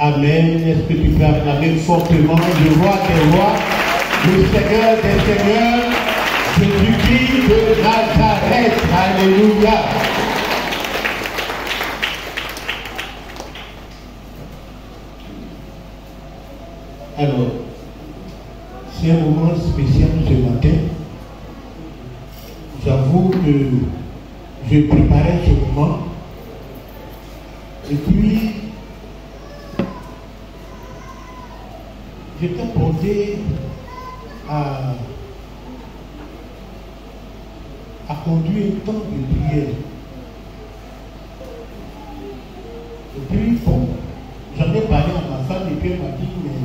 Amen. Est-ce que tu peux acclamer fortement le roi des rois, le Seigneur des seigneurs, Jésus-Christ de Nazareth? Alléluia. Alors, c'est un moment spécial ce matin. J'avoue que je préparais ce moment. Et puis, j'étais porté à conduire un temps de prière. Et puis, bon, j'en ai parlé à ma femme et puis elle m'a dit, mais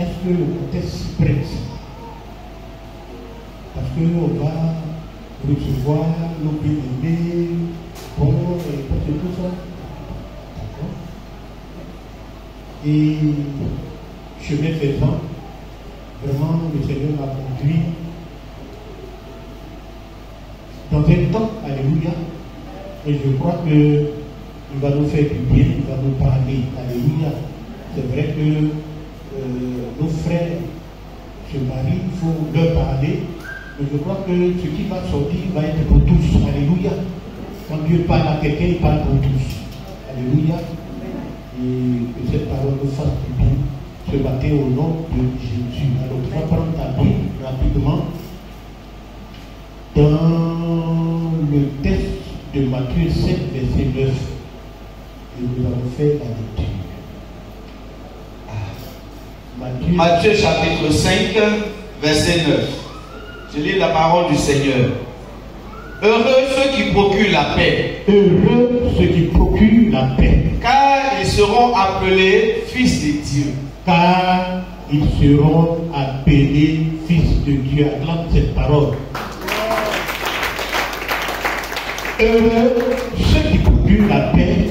est-ce que le contexte s'y prête? Parce qu'on va recevoir nos bien-aimés, bon, et tout ça. D'accord. Et chemin faisant, vraiment le Seigneur m'a conduit dans un temps, alléluia, et je crois que il va nous faire du bien, il va nous parler, alléluia. C'est vrai que nos frères se marient, il faut leur parler, mais je crois que ce qui va sortir va être pour tous, alléluia. Quand Dieu parle à quelqu'un, il parle pour tous, alléluia. Et que cette parole nous fasse du bien ce matin au nom de Jésus. Alors tu vas prendre ta Bible rapidement dans le texte de Matthieu 7, verset 9. Et nous allons faire la lecture. Matthieu chapitre 5, verset 9. Je lis la parole du Seigneur. Heureux ceux qui procurent la paix. Heureux ceux qui procurent la paix. Car ils seront appelés fils de Dieu. Car ils seront appelés fils de Dieu. Acclame cette parole. Heureux ceux qui procurent la paix,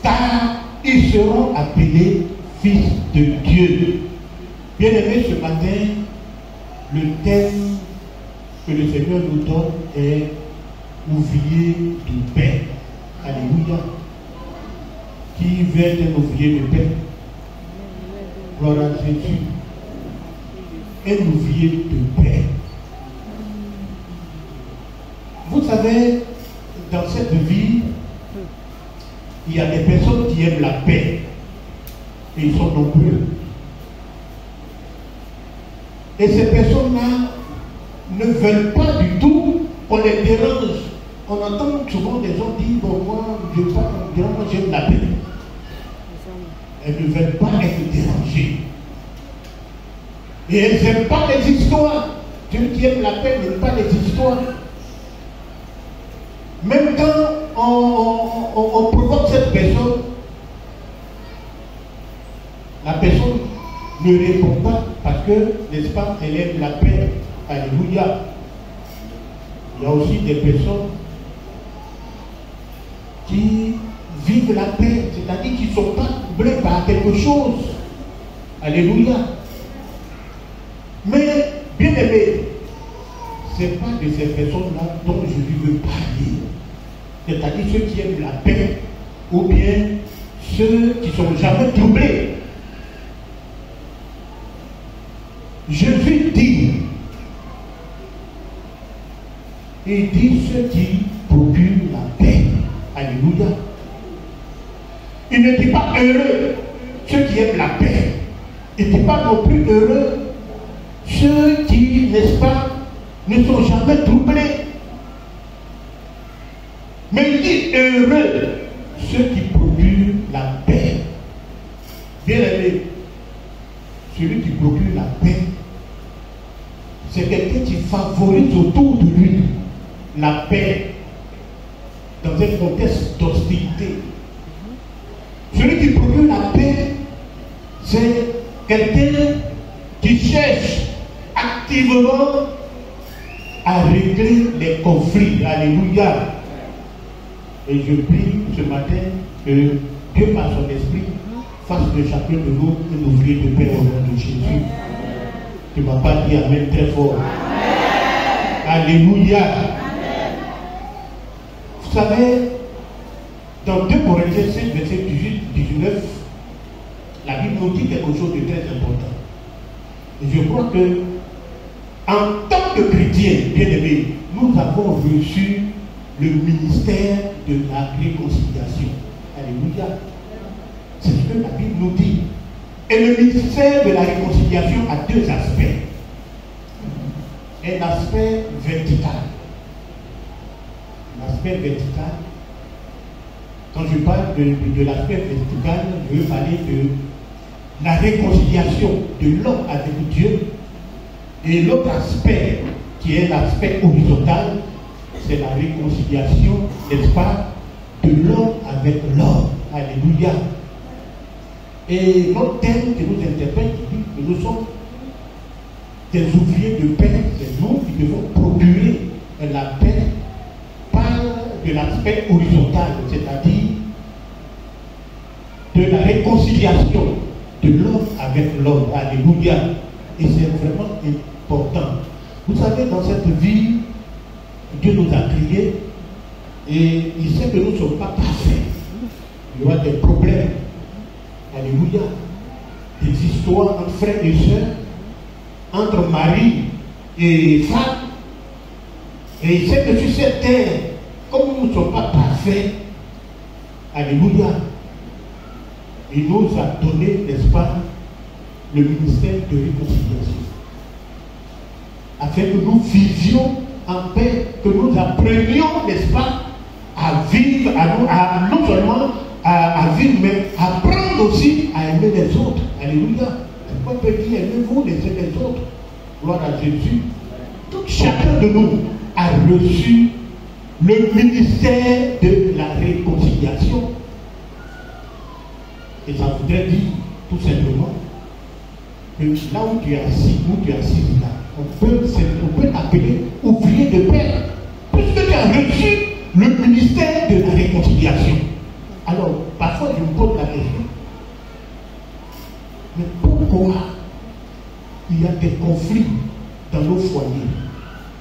car ils seront appelés fils de Dieu. Bien-aimés, ce matin, le thème que le Seigneur nous donne est ouvrier de paix. Alléluia. Qui veut être un ouvrier de paix? Gloire à Jésus. Un ouvrier de paix. Vous savez, dans cette vie, il y a des personnes qui aiment la paix. Et ils sont nombreux. Et ces personnes-là ne veulent pas du tout qu'on les dérange. On entend souvent des gens dire, bon, moi, j'aime la paix. Elles ne veulent pas être dérangées. Et elles n'aiment pas les histoires. Celui qui aime la paix n'aime pas les histoires. Même quand on provoque cette personne, la personne ne répond pas parce que, n'est-ce pas, elle aime la paix. Alléluia. Il y a aussi des personnes qui vivent la paix, c'est-à-dire qu'ils ne sont pas troublés par quelque chose. Alléluia. Mais, bien aimé, ce n'est pas de ces personnes-là dont je veux parler. C'est-à-dire ceux qui aiment la paix, ou bien ceux qui ne sont jamais troublés. Jésus dit, il dit ceux qui procurent la paix. Alléluia. Il ne dit pas heureux ceux qui aiment la paix. Il ne dit pas non plus heureux ceux qui, n'est-ce pas, ne sont jamais troublés. Mais il dit heureux ceux qui procurent la paix. Bien aimé, celui qui procure la paix, c'est quelqu'un qui favorise autour de lui la paix dans un contexte d'hostilité. Celui qui procure la paix, c'est quelqu'un qui cherche activement à régler les conflits. Alléluia. Et je prie ce matin que Dieu, par son esprit, fasse de chacun de nous un ouvrier de paix au nom de Jésus. Tu ne m'as pas dit amen très fort. Amen. Alléluia. Amen. Vous savez, dans 2 Corinthiens 5, verset 18-19, nous dit quelque chose de très important. Et je crois que, en tant que chrétiens, bien-aimés, nous avons reçu le ministère de la réconciliation. Alléluia. C'est ce que la Bible nous dit. Et le ministère de la réconciliation a deux aspects. Un aspect vertical. L'aspect vertical. Quand je parle de l'aspect vertical, je veux parler de la réconciliation de l'homme avec Dieu. Et l'autre aspect, qui est l'aspect horizontal, c'est la réconciliation, n'est-ce pas, de l'homme avec l'homme. Alléluia. Et notre thème qui nous interpelle dit que nous sommes des ouvriers de paix, c'est nous qui devons procurer la paix par de l'aspect horizontal, c'est-à-dire de la réconciliation de l'homme avec l'homme. Alléluia. Et c'est vraiment important. Vous savez, dans cette vie, Dieu nous a créés et il sait que nous ne sommes pas parfaits. Il y aura des problèmes. Alléluia. Des histoires entre frères et sœurs, entre mari et femme. Et il sait que sur cette terre, comme nous ne sommes pas parfaits, alléluia, il nous a donné, n'est-ce pas, le ministère de réconciliation. Afin que nous vivions en paix, que nous apprenions, n'est-ce pas, à vivre, non seulement à vivre, mais à apprendre aussi à aimer les autres. Alléluia. On peut dire, aimez-vous les uns les autres. Gloire à Jésus. Tout chacun de nous a reçu le ministère de la réconciliation. Et ça voudrait dire, tout simplement, que là où tu es assis, là, on peut t'appeler ouvrier de paix, puisque tu as reçu le ministère de la réconciliation. Alors, parfois je me pose la question, mais pourquoi il y a des conflits dans nos foyers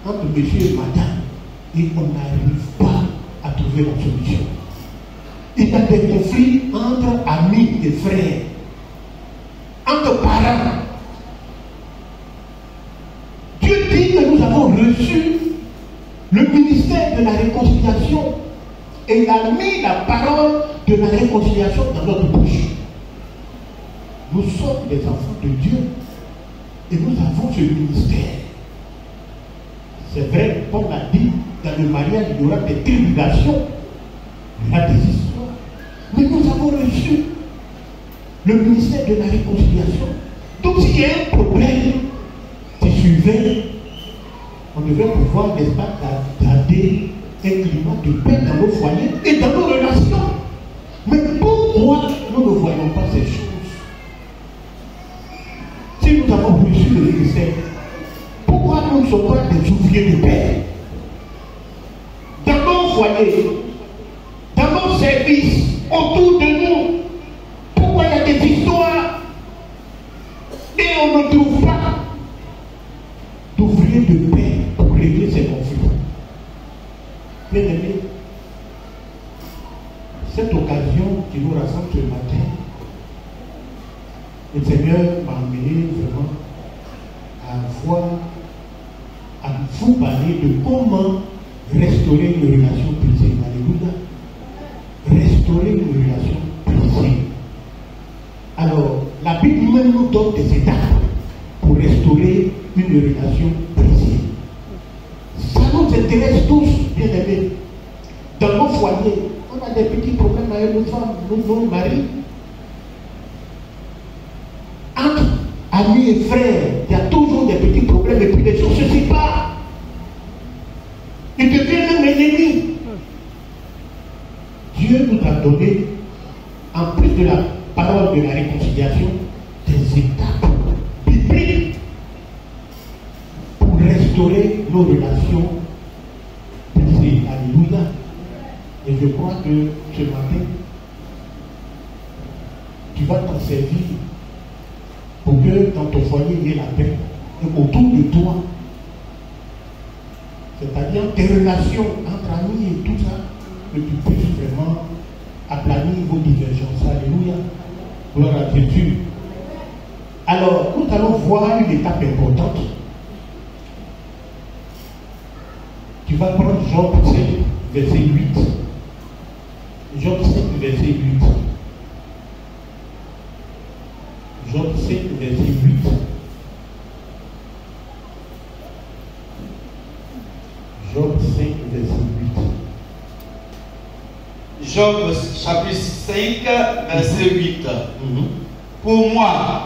entre monsieur et madame et on n'arrive pas à trouver la solution? Il y a des conflits entre amis et frères, entre parents. Dieu dit que nous avons reçu le ministère de la réconciliation et il a mis la parole de la réconciliation dans notre bouche. Nous sommes des enfants de Dieu et nous avons ce ministère. C'est vrai, comme l'a dit, dans le mariage, il y aura des tribulations, il y a des histoires. Mais nous avons reçu le ministère de la réconciliation. Donc s'il y a un problème qui suivait, on devait pouvoir, n'est-ce pas, garder un climat de paix dans nos foyers et dans nos relations. Mais pourquoi nous ne voyons pas ces choses? Si nous avons reçu le ministère, pourquoi nous ne sommes pas des ouvriers de paix? Dans nos foyers, dans nos services, autour de nous, pourquoi il y a des histoires et on ne trouve pas d'ouvriers de paix pour régler ces conflits? Bien aimé, cette occasion qui nous rassemble ce matin, le Seigneur m'a amené vraiment à vous parler de comment restaurer une relation brisée. Alléluia. Restaurer une relation brisée. Alors, la Bible même nous donne des étapes pour restaurer une relation brisée. Ça nous intéresse tous, bien aimés. Dans nos foyers, on a des petits problèmes avec nos femmes, nos maris. Entre amis et frères, il y a toujours des petits problèmes et puis les gens se séparent. Ils deviennent même ennemis. Dieu nous a donné, en plus de la parole de la réconciliation, des étapes bibliques pour restaurer nos relations brisées. Alléluia. Et je crois que ce matin, tu vas t'en servir pour que dans ton foyer il y ait la paix et autour de toi, c'est-à-dire tes relations entre amis et tout ça, que tu puisses vraiment aplanir vos divergences. Alléluia. Gloire à Jésus. Alors, nous allons voir une étape importante. Tu vas prendre Job 5, verset 8. Job 5, verset 8. Job 5, verset 8. Job 5, verset 8. Job chapitre 5, verset 8. Pour moi,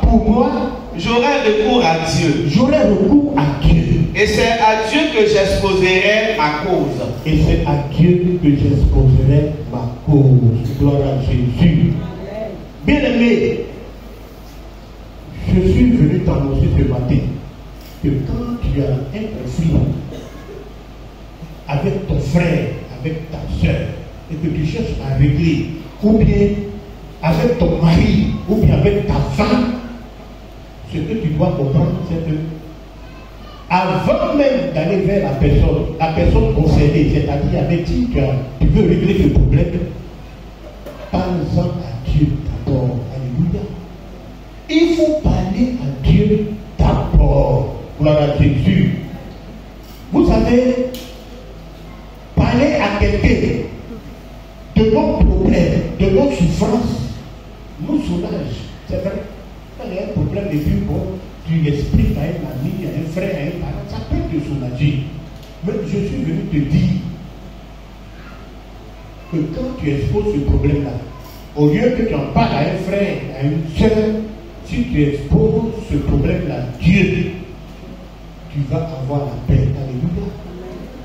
j'aurai recours à Dieu. J'aurai recours à Dieu. Et c'est à Dieu que j'exposerai ma cause. Et c'est à Dieu que j'exposerai ma cause. Gloire à Jésus. Bien-aimé, je suis venu t'annoncer ce matin que quand tu as un conflit avec ton frère, avec ta soeur, et que tu cherches à régler, ou bien avec ton mari, ou bien avec ta femme, ce que tu dois comprendre, c'est que avant même d'aller vers la personne concernée, c'est-à-dire avec qui tu veux régler le problème, parle-en à Dieu d'abord. Alléluia. Il faut parler à Dieu d'abord. Gloire à Jésus. Vous savez, parler à quelqu'un de nos problèmes, de nos souffrances, nous soulage. C'est vrai. Quand il y a un problème et puis bon, tu expliques à un ami, à un frère, à un parent, ça peut te soulager. Mais je suis venu te dire que quand tu exposes ce problème-là, au lieu que tu en parles à un frère, à une soeur, si tu exposes ce problème-là à Dieu, tu vas avoir la paix. Alléluia.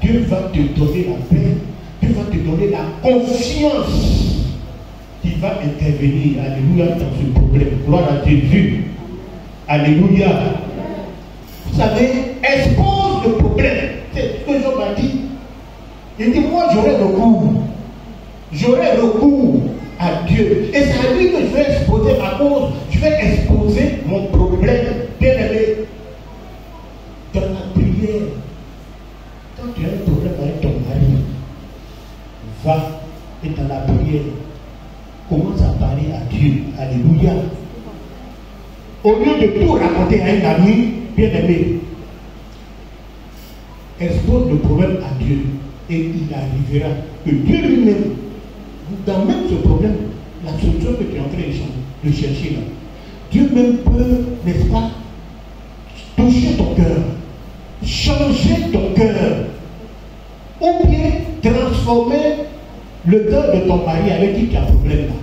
Dieu va te donner la paix. Dieu va te donner la confiance qui va intervenir. Alléluia, dans ce problème. Gloire à Jésus. Alléluia. Vous savez, expose le problème. C'est ce que Job a dit. Il dit, moi j'aurai recours. J'aurai recours à Dieu. Et c'est à lui que je vais exposer ma cause. Je vais exposer mon problème. Bien aimé. Dans la prière, quand tu as un problème avec ton mari, va et dans la prière, commence à parler à Dieu. Alléluia. Au lieu de tout raconter à un ami, bien aimé, expose le problème à Dieu et il arrivera que Dieu lui-même, dans même ce problème, la solution que tu es en train de chercher là, Dieu même peut, n'est-ce pas, toucher ton cœur, changer ton cœur, ou bien transformer le cœur de ton mari avec qui tu as un problème là,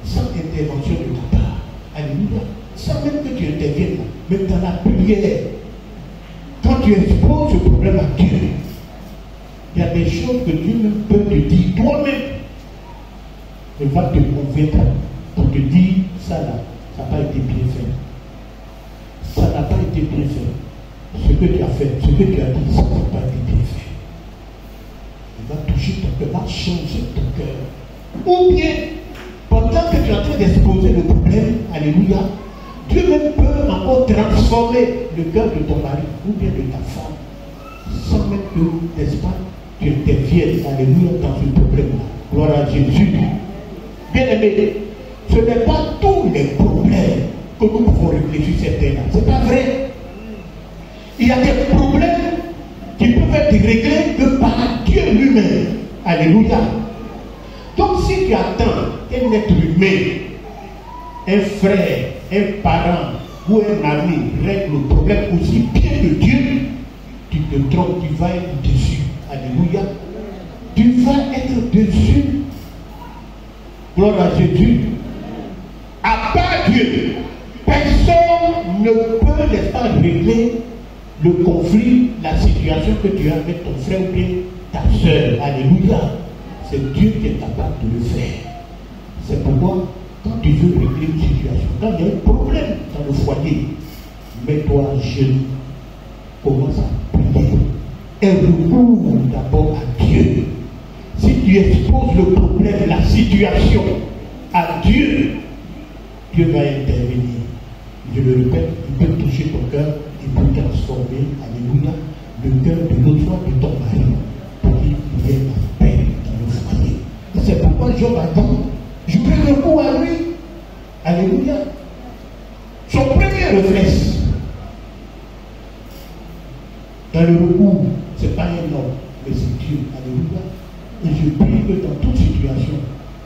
sans intervention de ta part. Alléluia. Sans même que tu interviennes là, mais dans la prière, quand tu exposes ce problème à Dieu, il y a des choses que Dieu même peut te dire toi-même. Il va te convaincre pour te dire ça là, ça n'a pas été bien fait. Ça n'a pas été bien fait. Ce que tu as fait, ce que tu as dit, ça n'a pas été bien fait. Il va toucher ton cœur, va changer ton cœur. Ou bien, pendant que tu es en train d'exposer le problème, alléluia, Dieu même peut encore transformer le cœur de ton mari ou bien de ta femme, sans même que, n'est-ce pas, tu interviennes, alléluia, dans ce problème-là. Gloire à Jésus. Bien aimé, ce n'est pas tous les problèmes que nous pouvons régler sur cette terre-là. Ce n'est pas vrai. Il y a des problèmes qui peuvent être réglés que par Dieu lui-même. Alléluia. Donc si tu attends un être humain, un frère, un parent ou un ami règle le problème aussi bien que Dieu, tu te trompes, tu vas être déçu. Alléluia. Tu vas être déçu. Gloire à Jésus. À part Dieu, personne ne peut, n'est-ce pas, régler le conflit, la situation que tu as avec ton frère ou bien ta soeur. Alléluia. C'est Dieu qui est capable de le faire. C'est pourquoi, quand tu veux régler une situation, quand il y a un problème dans le foyer, mets-toi à genoux, commence à prier et recours d'abord à Dieu. Si tu exposes le problème, la situation à Dieu, Dieu va intervenir. Je le répète, il peut toucher ton cœur, il peut transformer, alléluia, le cœur de l'autre fois de ton mari pour qu'il y ait la paix dans le foyer. Et c'est pourquoi Job a dit, je prie recours à lui. Alléluia. père le laisse. Dans le recours, ce n'est pas un homme, mais c'est Dieu. Alléluia. Et je prie que dans toute situation,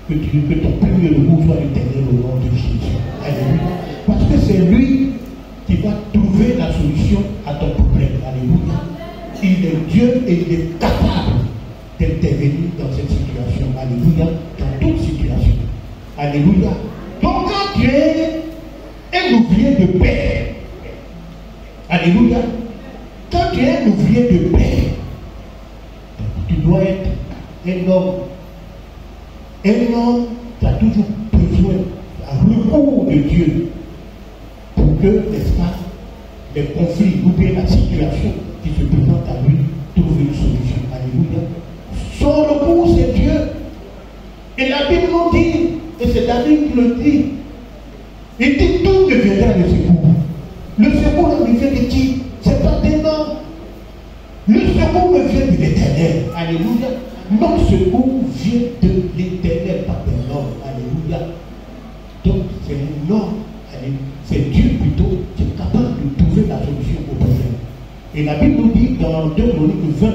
que ton premier recours soit l'éternel au nom de Jésus. Alléluia. Parce que c'est lui qui va trouver la solution à ton problème. Alléluia. Il est Dieu et il est capable d'intervenir dans cette situation. Alléluia. Dans toute situation. Alléluia. Donc quand tu es un ouvrier de paix, alléluia, quand tu es un ouvrier de paix, tu dois être un homme qui a toujours besoin d'un recours de Dieu pour que, n'est-ce pas, les conflits ou bien la situation qui se présente à lui trouve une solution. Alléluia. Son recours, c'est Dieu. Et la Bible nous dit, et c'est David qui le dit, il dit tout me viendra le secours. Le secours me vient de qui? C'est pas des hommes. Le secours me vient de l'Éternel. Alléluia. Notre secours vient de l'Éternel, pas d'un homme. Alléluia. Donc c'est un homme. C'est Dieu plutôt qui est capable de trouver la solution au problème. Et la Bible nous dit dans 2 Chroniques 20,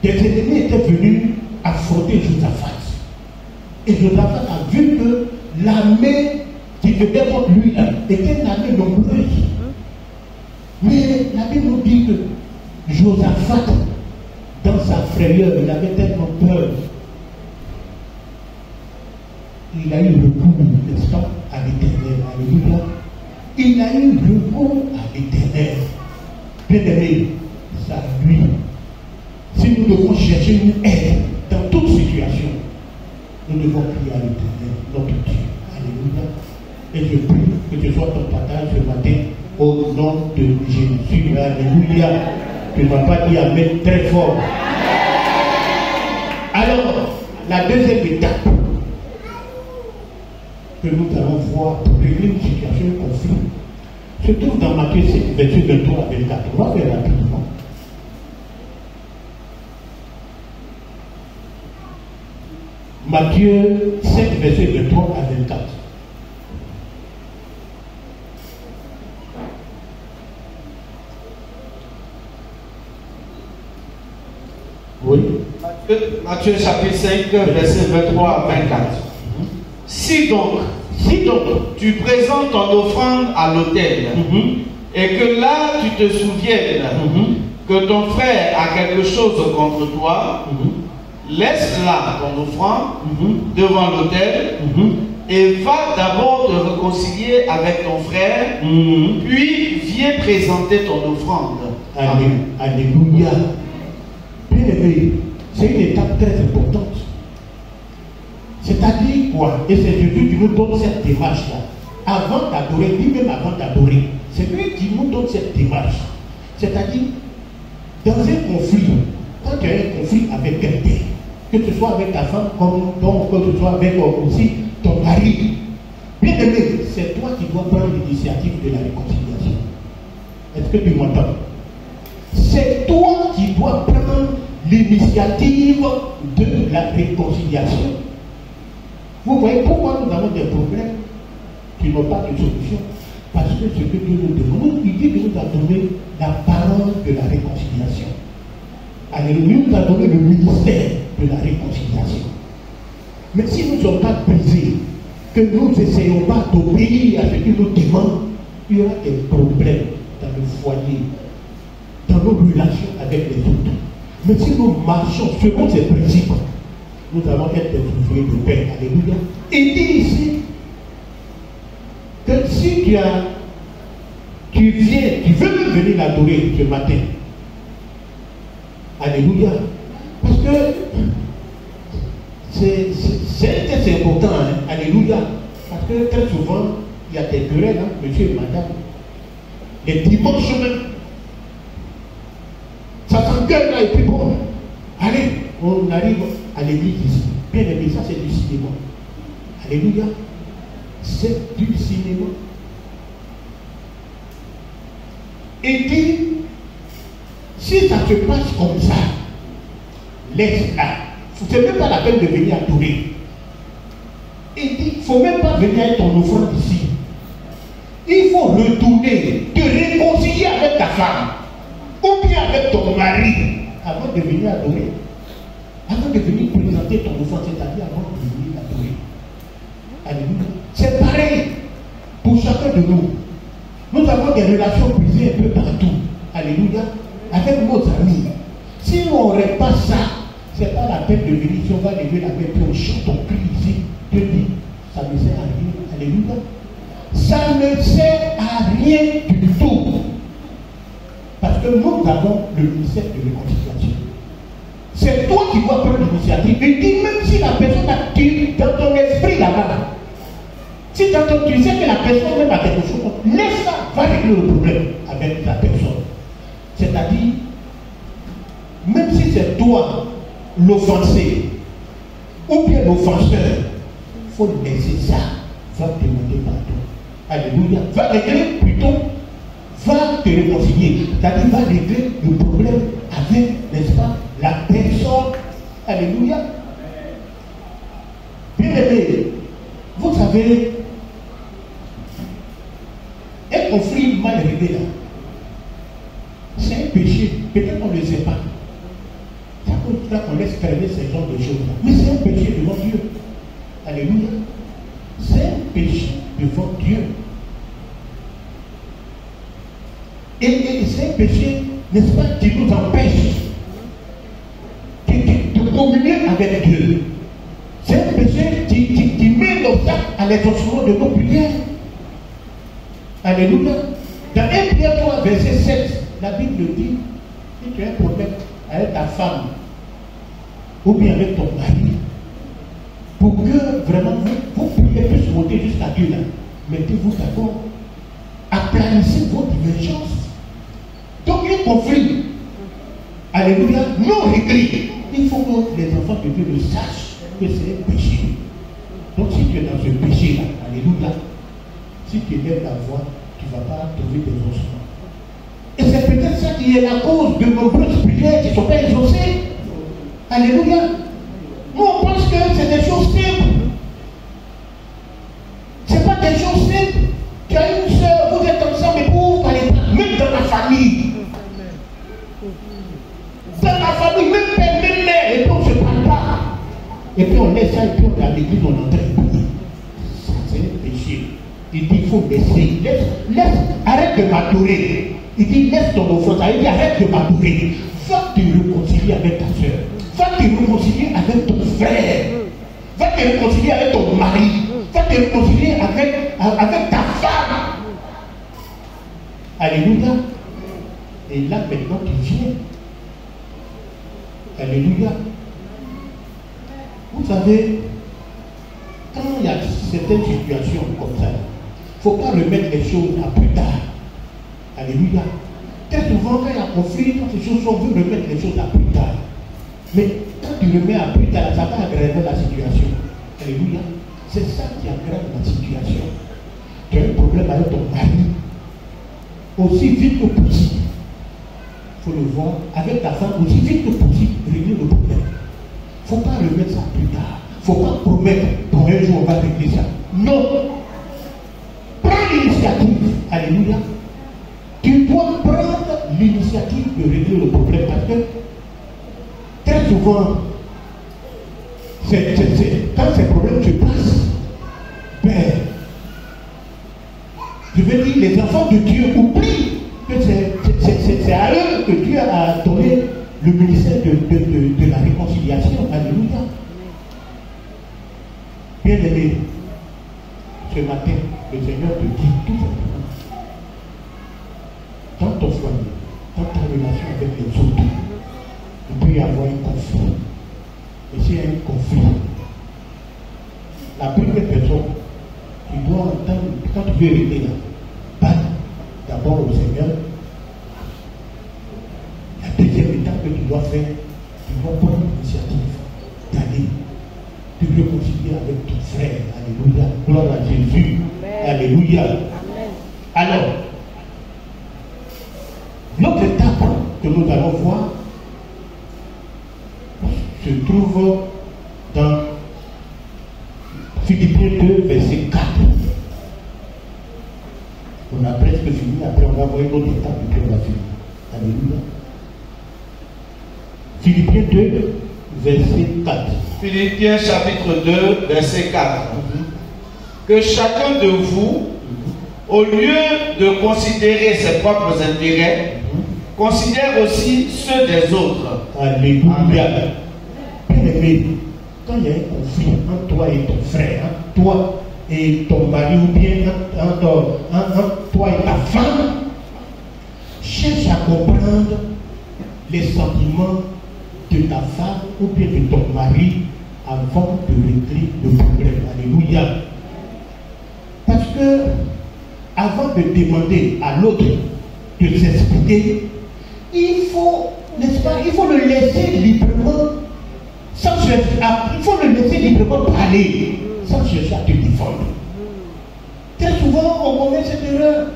des ennemis étaient venus affronter Josaphat. Et Josaphat a vu que l'armée qui venait contre lui était une armée nombreuse. Mais la Bible nous dit que Josaphat, dans sa frayeur, il avait tellement peur. Il a eu recours, n'est-ce pas, à l'Éternel. Alléluia. Il a eu recours à l'Éternel. Bien-aimé, c'est à lui. Si nous devons chercher une aide dans toute situation, nous devons prier à l'Éternel, notre Dieu. Alléluia. Et je prie que ce soit ton partage ce matin au nom de Jésus. Alléluia. Tu ne vas pas dire amen très fort. Alors, la deuxième étape que nous allons voir pour régler une situation de conflit se trouve dans Matthieu 7, verset 23 à 24. On va faire rapidement. Matthieu 7, verset 23 à 24. Oui. Matthieu chapitre 5, verset 23 à 24. Si donc tu présentes ton offrande à l'autel et que là tu te souviennes que ton frère a quelque chose contre toi, laisse là ton offrande devant l'autel et va d'abord te réconcilier avec ton frère, puis viens présenter ton offrande. Amen. Alléluia. Bien aimé, c'est une étape très importante. C'est-à-dire quoi? Et c'est Jésus qui nous donne cette démarche-là. Avant d'adorer, lui-même avant d'adorer, c'est lui qui nous donne cette démarche. C'est-à-dire, dans un conflit, quand tu as un conflit avec quelqu'un, que ce soit avec ta femme, que ce soit avec aussi ton mari, bien aimé, c'est toi qui dois prendre l'initiative de la réconciliation. Est-ce que tu m'entends? C'est toi qui dois prendre l'initiative de la réconciliation. Vous voyez pourquoi nous avons des problèmes qui n'ont pas de solution? Parce que ce que Dieu nous demande, il dit qu'il nous a donné la parole de la réconciliation. Alléluia, il nous a donné le ministère de la réconciliation. Mais si nous ne sommes pas brisés, que nous n'essayons pas d'obéir à ce qu'il nous demande, il y aura des problèmes dans le foyer, dans nos relations avec les autres. Mais si nous marchons selon ces principes, nous allons être des ouvriers de paix. Alléluia. Il dit ici que si tu veux venir l'adorer ce matin, alléluia, parce que c'est important, hein? Alléluia, parce que très souvent, il y a des querelles, hein, monsieur et madame, les dimanches même, ça s'engueule là, et puis bon, allez, on arrive à l'église ici. Bien aimé, ça c'est du cinéma. Alléluia. C'est du cinéma. Et dit, si ça se passe comme ça, laisse-la. Ce n'est même pas la peine de venir adorer. Et dit, il ne faut même pas venir avec ton offrande ici. retourner, te réconcilier avec ta femme, ou bien avec ton mari, avant de venir adorer. Avant de venir présenter ton offrande, c'est-à-dire avant de venir adorer. Alléluia. C'est pareil pour chacun de nous. Nous avons des relations brisées un peu partout. Alléluia. Avec nos amis. Si on n'aurait pas ça, ce n'est pas la peine de venir. Si on va lever la main, puis on chante, on crie ici, Dieu dit, ça ne sert à rien. Alléluia. Ça ne sert à rien du tout. Parce que nous avons le ministère de réconciliation. C'est toi qui dois prendre l'initiative. Il dit, même si la personne a tué dans ton esprit là-bas, si dans ton, tu sais que la personne même a quelque chose, laisse ça, va régler le problème avec la personne. C'est-à-dire, même si c'est toi l'offensé, ou bien l'offenseur, il faut laisser ça, va demander pardon. Alléluia. Va régler plutôt, va te réconcilier. C'est-à-dire, va régler le problème avec, n'est-ce pas, la personne. Alléluia. Bien aimé, vous savez, un conflit mal réglé là, c'est un péché. Peut-être qu'on ne le sait pas. C'est à cause de ça qu'on laisse traîner ce genre de choses là. Mais c'est un péché devant Dieu. Alléluia. C'est un péché devant Dieu. Et c'est un péché, n'est-ce pas, qui nous empêche de communier avec Dieu. C'est un péché qui met l'obstacle à l'exaucement de nos prières. Alléluia. Dans 1 Pierre 3, verset 7, la Bible dit, si tu as un problème avec ta femme, ou bien avec ton mari, pour que vraiment vous puissiez plus monter jusqu'à Dieu là, mettez-vous d'accord, aplanissez vos divergences. Donc un conflit, alléluia, non réglé, il faut que les enfants de Dieu le sachent que c'est un péché. Donc si tu es dans ce péché là, alléluia, si tu élèves la voix, tu ne vas pas trouver des ossements. Et c'est peut-être ça qui est la cause de nombreuses prières qui ne sont pas exaucées. Alléluia. Nous on pense que c'est des choses simples. Ce n'est pas des choses simples. Tu as une soeur, vous êtes ensemble, mais vous ne parlez pas. Même dans la famille. Dans la famille, même père, même mère, et puis on ne se parle pas. Et puis on laisse ça, et puis on est à l'église, on entend. Ça c'est un péché. Il dit, il faut laisser. Laisse, arrête de m'adorer. Il dit, laisse ton offrande. Il dit, arrête de m'adorer. Va te réconcilier avec ta soeur. Va te réconcilier avec ton frère. Va te réconcilier avec ton mari. Va te réconcilier avec ta femme. Alléluia. Et là, maintenant, tu viens. Alléluia. Vous savez, quand il y a certaines situations comme ça, il ne faut pas remettre les choses à plus tard. Alléluia. Très souvent, quand il y a conflit, quand ces choses sont, on veut remettre les choses à plus tard. Mais quand tu remets à plus tard, ça va aggraver la situation. Alléluia. C'est ça qui aggrave la situation. Tu as un problème avec ton mari. Aussi vite que possible. Il faut le voir. Avec ta femme, aussi vite que possible, régler le problème. Il ne faut pas remettre ça plus tard. Il ne faut pas promettre pour un jour on va régler ça. Non. Prends l'initiative. Alléluia. Tu dois prendre l'initiative de régler le problème parce que très souvent, quand ces problèmes se passent, ben, je veux dire, les enfants de Dieu oublient que c'est à eux que Dieu a donné le ministère de la réconciliation. Alléluia. Bien aimé, ce matin, le Seigneur te dit tout simplement, dans ton foyer, dans ta relation avec les autres, il peut y avoir un conflit. Et s'il y a un conflit, la première personne, tu dois entendre, quand tu veux régler là, parle d'abord au Seigneur. La deuxième étape que tu dois faire, tu dois prendre l'initiative d'aller te réconcilier avec ton frère. Alléluia. Gloire à Jésus. Amen. Alléluia. Amen. Alors, l'autre étape que nous allons voir se trouve dans Philippiens 2, verset 4. On a presque presque fini. Après, on va voir une autre étape et puis on va finir. Alléluia. Philippiens 2, verset 4. Philippiens chapitre 2, verset 4. Que chacun de vous, au lieu de considérer ses propres intérêts, considère aussi ceux des autres. Alléluia. Bien-aimé, quand il y a un conflit entre toi et ton frère, entre toi et ton mari, ou bien entre toi et ta femme, cherche à comprendre les sentiments de ta femme ou bien de ton mari avant de régler le problème. Alléluia. Parce que avant de demander à l'autre de s'expliquer, il faut, n'est-ce pas, il faut le laisser librement, il faut le laisser librement parler, sans chercher à te défendre. Très souvent, on commet cette erreur.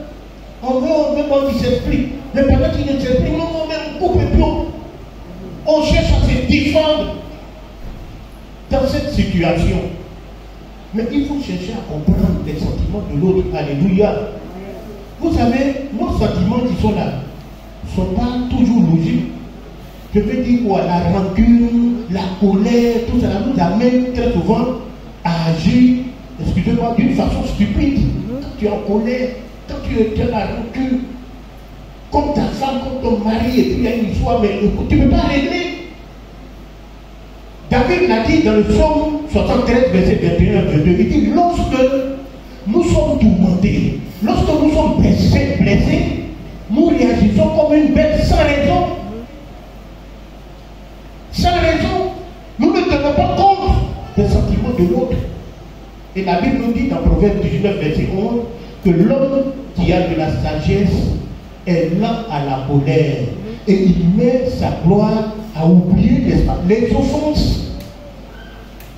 On veut pas qu'il s'explique. Mais pendant qu'il ne s'explique, on coupe et puis on cherche à se défendre dans cette situation. Mais il faut chercher à comprendre les sentiments de l'autre. Alléluia. Vous savez, nos sentiments qui sont là ne sont pas toujours logiques. Je veux dire quoi? La rancune, la colère, tout ça nous amène très souvent à agir, excusez-moi, d'une façon stupide. Quand tu es en colère, quand tu es dans la rancune, comme ta femme, comme ton mari, et puis il y a une histoire, mais tu ne peux pas régler. David l'a dit dans le psaume 73, verset 21 22, il dit, lorsque nous sommes tourmentés, lorsque nous sommes blessés, nous réagissons comme une bête sans raison. Sans raison, nous ne tenons pas compte des sentiments de l'autre. Et la Bible nous dit dans Proverbe 19, verset 11, que l'homme qui a de la sagesse est lent à la colère et il met sa gloire à oublier les offenses.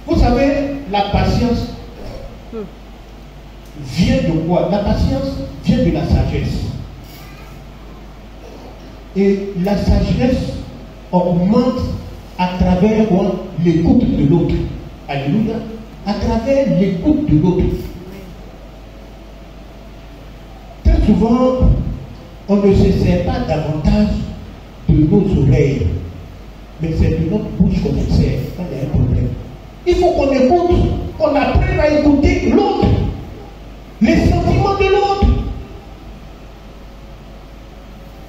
Vous savez, la patience vient de quoi? La patience vient de la sagesse. Et la sagesse augmente à travers l'écoute de l'autre. Alléluia. À travers l'écoute de l'autre. Très souvent, on ne se sert pas davantage de nos oreilles, mais c'est de notre bouche qu'on se sert quand il y a un problème. Il faut qu'on écoute, qu'on apprenne à écouter l'autre, les sentiments de l'autre.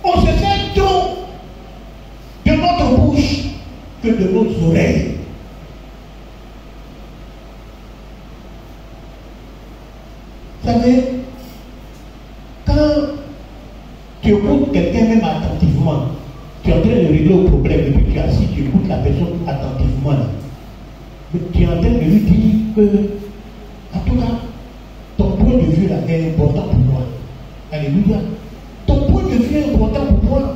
On se sert trop de notre bouche que de nos oreilles. Vous savez, quand tu écoutes quelqu'un même attentivement, tu es en train de régler le problème et puis tu es assis, tu écoutes la personne attentivement. Mais tu es en train de lui dire que, en tout cas, ton point de vue là est important pour moi. Alléluia. Ton point de vue est important pour moi.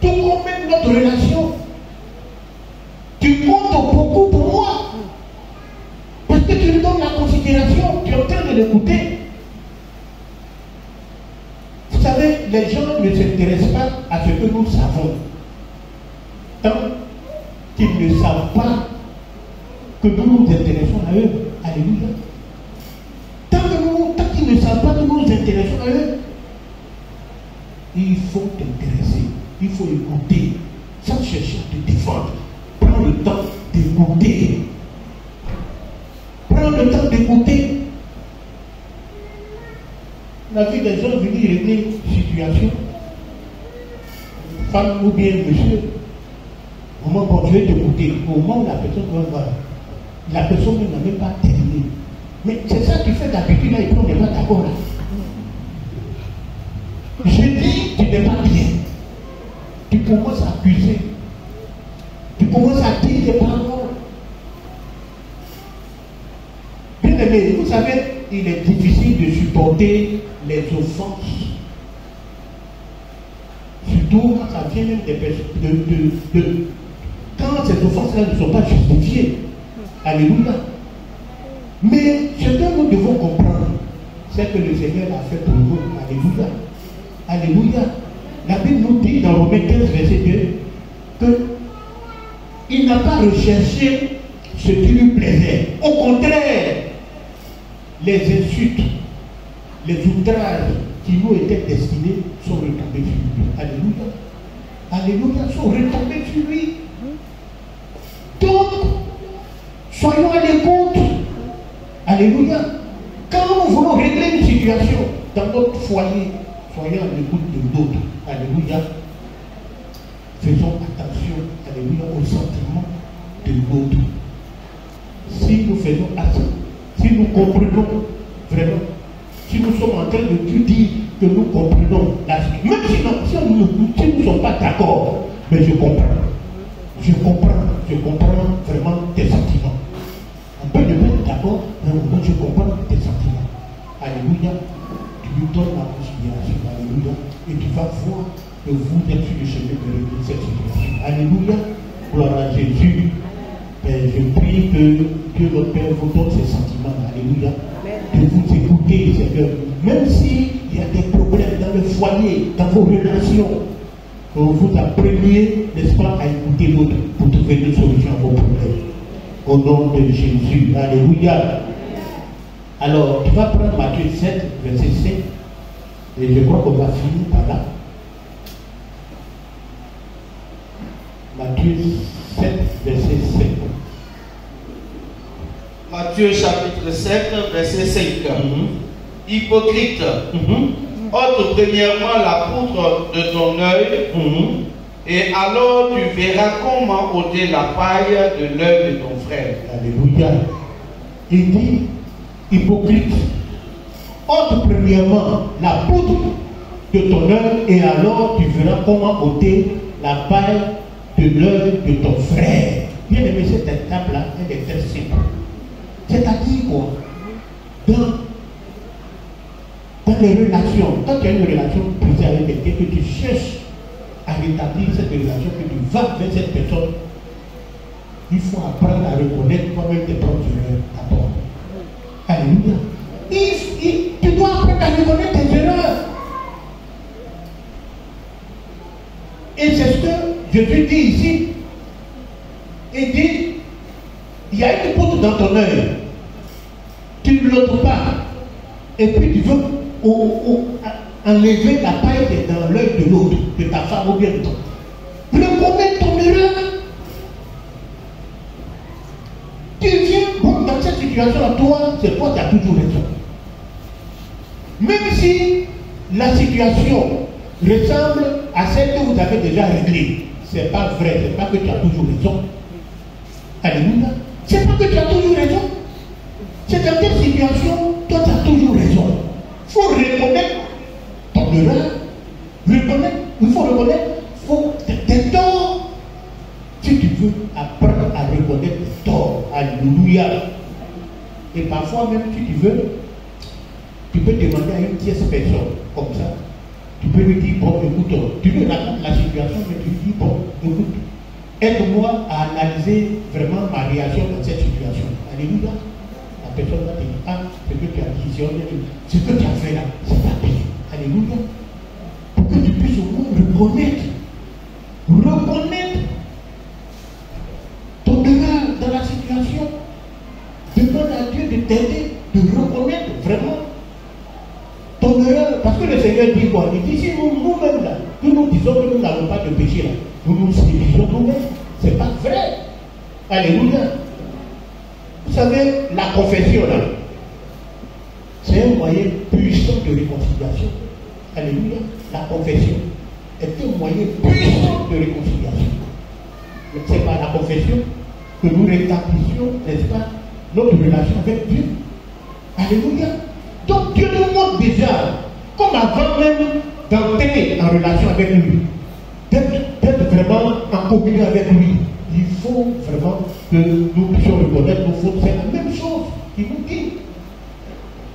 Tout comme même notre relation. Tu comptes beaucoup pour moi. Parce que tu lui donnes la considération, tu es en train de l'écouter. Vous savez, les gens ne s'intéressent pas à ce que nous savons. Tant qu'ils ne savent pas que nous nous intéressons à eux. Alléluia. Tant qu'ils ne savent pas que nous nous intéressons à eux, il faut t'intéresser. Il faut écouter. Sans chercher à te défendre. Prends le temps d'écouter. Prends le temps d'écouter. On a vu des gens venir régler une situation. Femme ou bien monsieur. Au moment où je vais t'écouter, au moment où la personne va voir, la personne n'a même pas terminé. Mais c'est ça qui fait d'habitude là et puis on n'est pas d'accord là. Je dis, tu n'es pas bien. Tu commences à accuser. Tu commences à dire des paroles. Bien aimé, vous savez, il est difficile de supporter les offenses. Surtout quand ça vient même des personnes quand ces offenses-là ne sont pas justifiées. Alléluia. Mais ce que nous devons comprendre, c'est que le Seigneur a fait pour nous. Alléluia. Alléluia. La Bible nous dit dans Romains 15, verset 2, qu'il n'a pas recherché ce qui lui plaisait. Au contraire, les insultes, les outrages, qui nous étaient destinés sont retombés sur lui. Alléluia. Alléluia, sont retombés sur lui. Donc, soyons à l'écoute. Alléluia. Quand nous voulons régler une situation dans notre foyer, soyons à l'écoute de l'autre. Alléluia. Faisons attention, alléluia, aux sentiments de l'autre. Si nous faisons attention, si nous comprenons vraiment, si nous sommes en train de tout dire que nous comprenons la suite, même si nous ne sommes pas d'accord, mais je comprends vraiment tes sentiments. On peut ne pas être d'accord, mais moi je comprends tes sentiments. Alléluia, tu lui donnes la considération, alléluia, et tu vas voir que vous êtes sur le chemin de régler cette situation. Alléluia, gloire à Jésus. Et je prie que notre Père vous donne ces sentiments, alléluia, de vous écouter, Seigneur, même s'il y a des problèmes dans le foyer, dans vos relations, que vous appreniez, n'est-ce pas, à écouter l'autre pour trouver une solution à vos problèmes. Au nom de Jésus, alléluia. Alors, tu vas prendre Matthieu 7, verset 5, et je crois qu'on va finir par là. Matthieu 7, verset 5. Matthieu chapitre 7, verset 5. Hypocrite, ôte premièrement la poudre de ton œil, et alors tu verras comment ôter la paille de l'œil de ton frère. Alléluia. Il dit, hypocrite, ôte premièrement la poudre de ton œil, et alors tu verras comment ôter la paille de l'œil de ton frère. Bien aimé, cette étape-là, elle est très simple. C'est-à-dire quoi? Dans les relations, quand tu as une relation brisée avec quelqu'un, que tu cherches à rétablir cette relation, que tu vas vers cette personne, il faut apprendre à reconnaître toi-même tes propres erreurs d'abord. Alléluia. Tu dois apprendre à reconnaître tes erreurs. Et c'est ce que Jésus dit ici. Il dit, il y a une poudre dans ton œil. Tu ne l'ôtes pas. Et puis tu veux enlever la paille qui est dans l'œil de l'autre, de ta femme ou bien de toi. Reconnais ton erreur. Tu viens, dans cette situation-là, toi, c'est toi qui as toujours raison. Même si la situation ressemble à celle que vous avez déjà réglée, c'est pas vrai, c'est pas que tu as toujours raison. Alléluia. C'est pas que tu as toujours raison. C'est dans quelle situation, toi tu as toujours raison. Il faut reconnaître ton erreur. Il faut reconnaître tes torts. Si tu veux apprendre à reconnaître tes torts. Alléluia. Et parfois même si tu veux, tu peux demander à une tierce personne comme ça. Tu peux lui dire, bon, écoute, tu lui racontes la situation, mais tu lui dis, bon, écoute, aide-moi à analyser vraiment ma réaction dans cette situation. Alléluia. La personne va te dire, ah, ce que tu as dit, ce que tu as fait là, c'est pas bien. Alléluia. Pour que tu puisses au moins reconnaître ton erreur dans la situation. Demande à Dieu de t'aider, de reconnaître vraiment ton erreur. Parce que le Seigneur dit quoi? Il dit, si nous-mêmes là, nous disons que nous n'avons pas de péché là, nous nous séduisons nous-mêmes. C'est pas vrai. Alléluia. Vous savez, la confession là, c'est un moyen puissant de réconciliation. Alléluia. La confession est un moyen puissant de réconciliation. C'est par la confession que nous rétablissions, n'est-ce pas, notre relation avec Dieu. Alléluia. Donc Dieu nous montre déjà, comme avant même d'entrer en relation avec lui, d'être vraiment en communion avec lui. Il faut vraiment que nous puissions reconnaître nos fautes. C'est la même chose qu'il nous dit.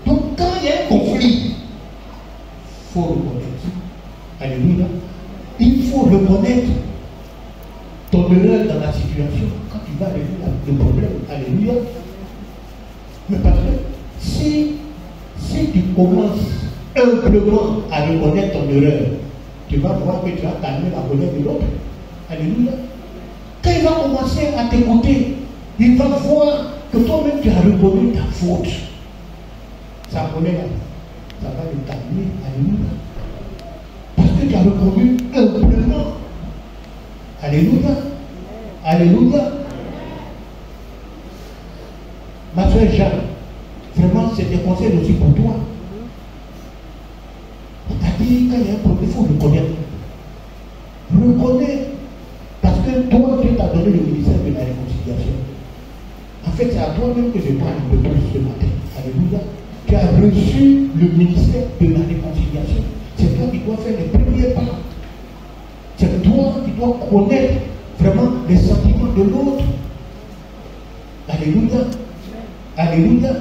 Donc quand il y a un conflit, il faut reconnaître. Alléluia. Il faut reconnaître ton erreur dans la situation quand tu vas résoudre le problème. Alléluia. Mais parce que si tu commences humblement à reconnaître ton erreur, tu vas voir que tu vas calmer la colère de l'autre. Alléluia. Quand il va commencer à t'écouter, il va voir que toi-même tu as reconnu ta faute. Ça connaît là. ça va le calmer. Alléluia. Parce que tu as répondu humblement. Alléluia. Alléluia. Ma soeur Jeanne, vraiment c'est des conseils aussi pour toi. C'est-à-dire, quand il y a un problème, il faut le connaître. Reconnais. Parce que toi, Dieu t'a donné le ministère de la réconciliation. En fait, c'est à toi-même que je parle de plus ce matin. Alléluia. Tu as reçu le ministère de la réconciliation. C'est toi qui dois faire les premiers pas. C'est toi qui dois connaître vraiment les sentiments de l'autre. Alléluia. Alléluia.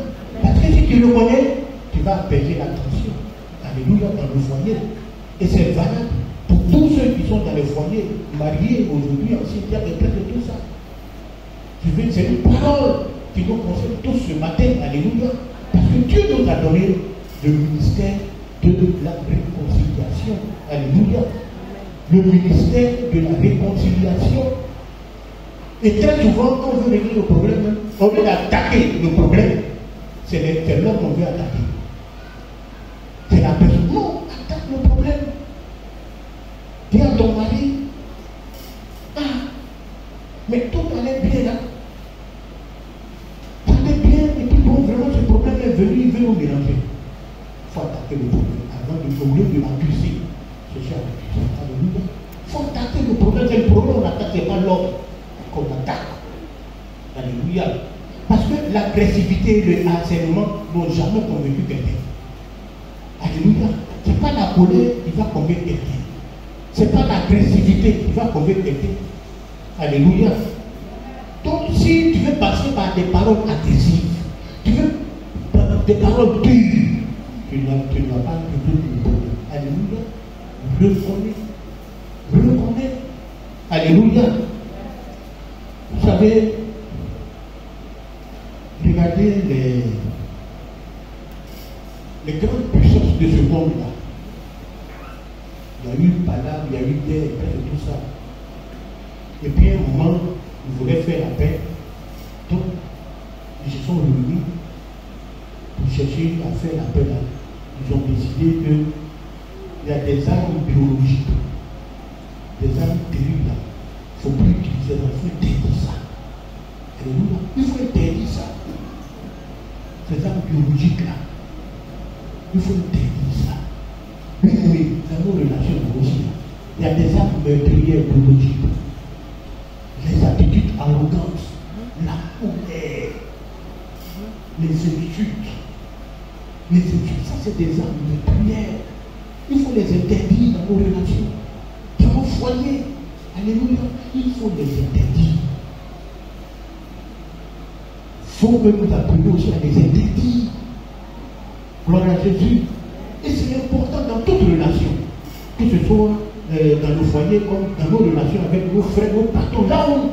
Parce que si tu le connais, tu vas apaiser la tension. Alléluia, dans le foyer. Et c'est valable pour tous ceux qui sont dans le foyer, mariés aujourd'hui, anciens, il y a des traits de tout ça. C'est une parole qui nous concerne tous ce matin. Alléluia. Parce que Dieu nous a donné le ministère de la réconciliation. Alléluia. Le ministère de la réconciliation. Et très souvent, quand on veut régler le problème, au lieu d'attaquer le problème, c'est l'homme qu'on veut attaquer. C'est la personne. Non, attaque le problème. Dis à ton mari, ah, mais tout allait bien là. Ça allait bien, et puis bon, vraiment ce problème est venu, il veut nous mélanger. Il faut attaquer le problème avant de lieu de l'accuser. C'est ça l'accusé. Alléluia. Il faut attaquer le problème, c'est le problème, on attaque, c'est pas l'homme qu'on attaque. Alléluia. Parce que l'agressivité et le harcèlement n'ont jamais convaincu quelqu'un. Alléluia. Ce n'est pas la colère qui va convaincre quelqu'un. Ce n'est pas l'agressivité qui va convaincre quelqu'un. Alléluia. Donc, si tu veux passer par des paroles agressives, tu veux des paroles dures, tu ne vas pas résoudre le problème. Alléluia. Reconnais. Alléluia. Vous savez, regardez les grandes puissances de ce monde-là. Il y a eu palabre, il y a eu guerre, et tout ça. Et puis à un moment, ils voulaient faire la paix. Donc, ils se sont réunis pour chercher à faire la paix là. Ils ont décidé qu'il y a des armes biologiques, des armes terribles là. Il ne faut plus utiliser, il faut interdire ça. Alléluia. Il faut interdire ça. Ces armes biologiques là. Il faut interdire ça. Oui, dans nos relations aussi. Il y a des armes meurtrières biologiques. Les attitudes arrogantes, la colère, les insultes. Les insultes, ça c'est des armes meurtrières. Il faut les interdire dans nos relations. Dans nos foyers. Alléluia. Il faut les interdire. Il faut que nous apprenions aussi à les interdire. Gloire à Jésus. Et c'est important dans toute relation. Que ce soit dans nos foyers comme dans nos relations avec nos frères, nos partout. Là où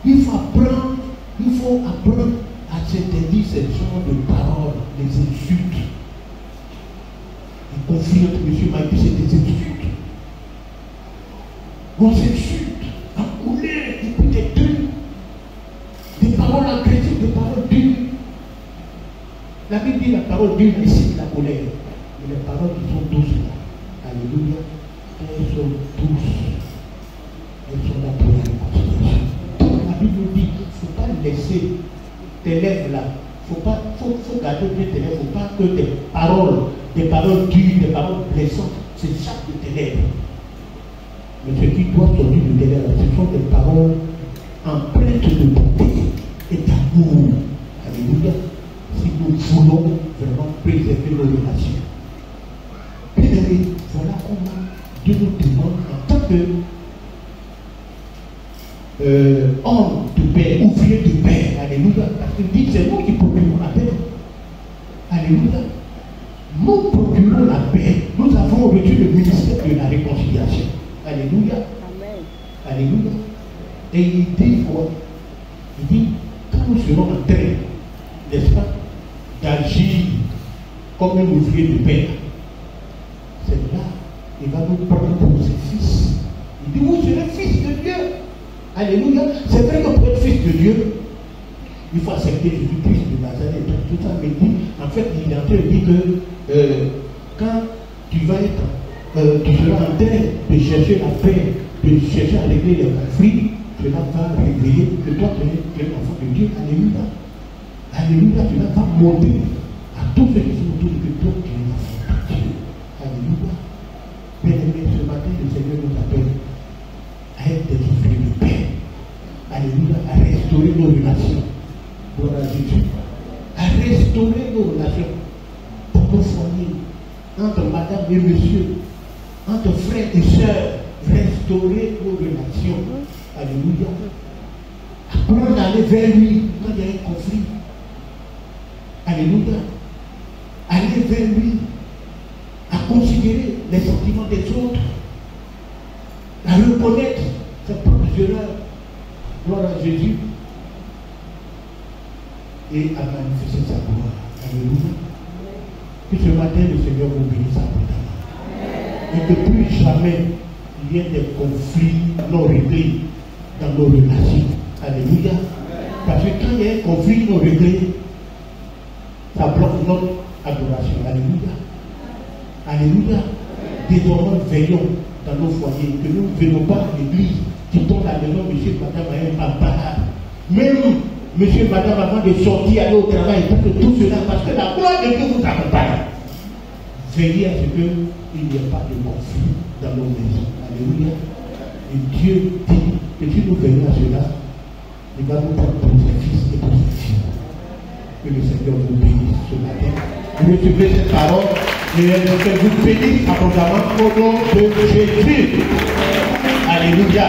il faut apprendre à s'interdire ces genres de paroles, des insultes. Les conflits entre monsieur et Maïs, c'est des insultes. On s'insulte, en colère, et puis des trucs. Des paroles agressives, des paroles dures. La Bible dit la parole dure ici, la colère. Mais les paroles qui sont douces là, alléluia, elles sont douces. Elles sont là pour la réconciliation. Donc la Bible dit, il ne faut pas laisser tes lèvres là. Faut garder bien tes lèvres. Il ne faut pas que des paroles dures, des paroles blessantes, c'est ça de tes lèvres. Mais ce qui doit sortir de tes lèvres, ce sont des paroles empreintes de bonté et d'amour. Alléluia. Si nous voulons vraiment préserver nos relations. Bien-aimés, voilà comment Dieu nous demande en tant que homme de paix, ouvrier de paix. Alléluia. Parce qu'il dit c'est nous qui procurons la paix. Alléluia. Nous procurons la paix. Nous avons reçu le ministère de la réconciliation. Alléluia. Amen. Alléluia. Et il dit quoi? Il dit, quand nous serons en train, n'est-ce pas, d'agir comme un ouvrier de paix, c'est là, il va nous prendre pour ses fils. Il dit, vous serez fils de Dieu. Alléluia. C'est vrai que pour être fils de Dieu, il faut accepter Jésus-Christ de Nazareth. Tout ça, mais dit, en fait, il est en train de dire que quand tu vas être, tu seras en train de chercher la paix, de chercher à régler les conflits, cela va réveiller que toi tu es l'enfant de Dieu. Alléluia. Alléluia, cela va montrer à tous ceux qui sont autour de toi que tu es l'enfant de Dieu. Alléluia. Bien-aimés, ce matin, le Seigneur nous appelle à être des esprits de paix. Alléluia, à restaurer nos relations. Gloire à Jésus. À restaurer nos relations dans nos foyers, entre madame et monsieur, entre frères et sœurs. Restaurer nos relations. Alléluia. Apprendre à aller vers lui quand il y a un conflit. Alléluia. Aller vers lui. À considérer les sentiments des autres. À reconnaître ses propres erreurs. Gloire à Jésus. Et à manifester sa gloire. Alléluia. Que ce matin le Seigneur vous bénisse abondamment. Et que plus jamais il y ait des conflits non réglés dans nos relations. Alléluia. Parce que quand il y a un conflit non réglé, ça bloque notre adoration. Alléluia. Alléluia. Désormais, veillons dans nos foyers, que nous ne venons pas à l'église, quittons la maison, monsieur, madame, un papa. Même, monsieur, madame, avant de sortir, aller au travail, parce que tout cela, parce que la gloire de Dieu vous accompagne. Veillez à ce qu'il n'y ait pas de conflit dans nos maisons. Alléluia. Et Dieu dit que si nous veillons à cela, il va nous prendre pour ses fils et pour ses filles. Que le Seigneur vous bénisse ce matin. Vous recevez cette parole et que vous bénisse abondamment au nom de Jésus. Alléluia.